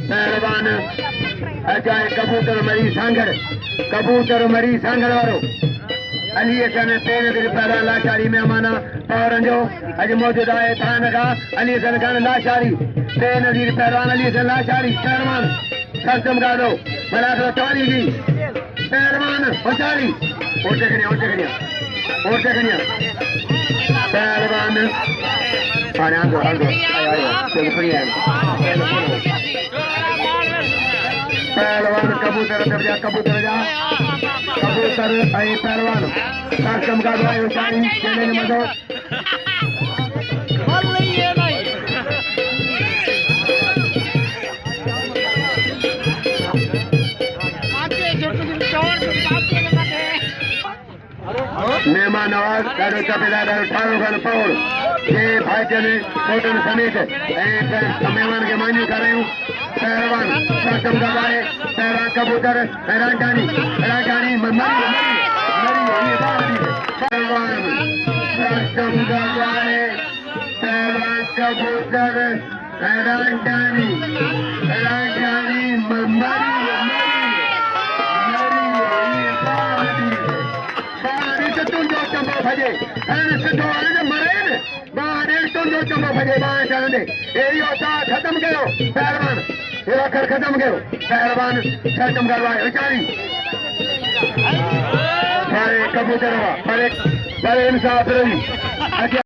पहलवान अजय कबूतर मरी सांगड़ वारो अली हसन तेन दिल पहलवान लाचारी मेहमान पावरन जो अज मौजूद है थान का अली हसन खान लाचारी तेन दिल पहलवान अली हसन लाचारी पहलवान सक्षम कर दो बना दो चाली की पहलवान होचारी और देखनिया पहलवान आने आंदो आयो चल बढ़िया पहलवान कबूतर जा आई पहलवान सक्षम का दो होचारी चैलेंज में दो मेहमान नवाज ॾाढो चपेदार ठारो खन पौड़ जे भाईजन फोटन समेत मेहमान के मान्यू कर रहे पहलवान सक्षम का आहे पहलवान कबूतर राजानी पहलवान सक्षम का आहे पहलवान कबूतर राजानी भजे सुठो आहे मरे बाहर तुंहिंजो चंबो भजे बाहर चढ़ंदे इहो तव्हां ख़त्म कयो पहलवान इहो अखर ख़त्म कयो पहलवान सक्षम करवाए वीचारी कबूतर हुआ पर इंसाफ़ रही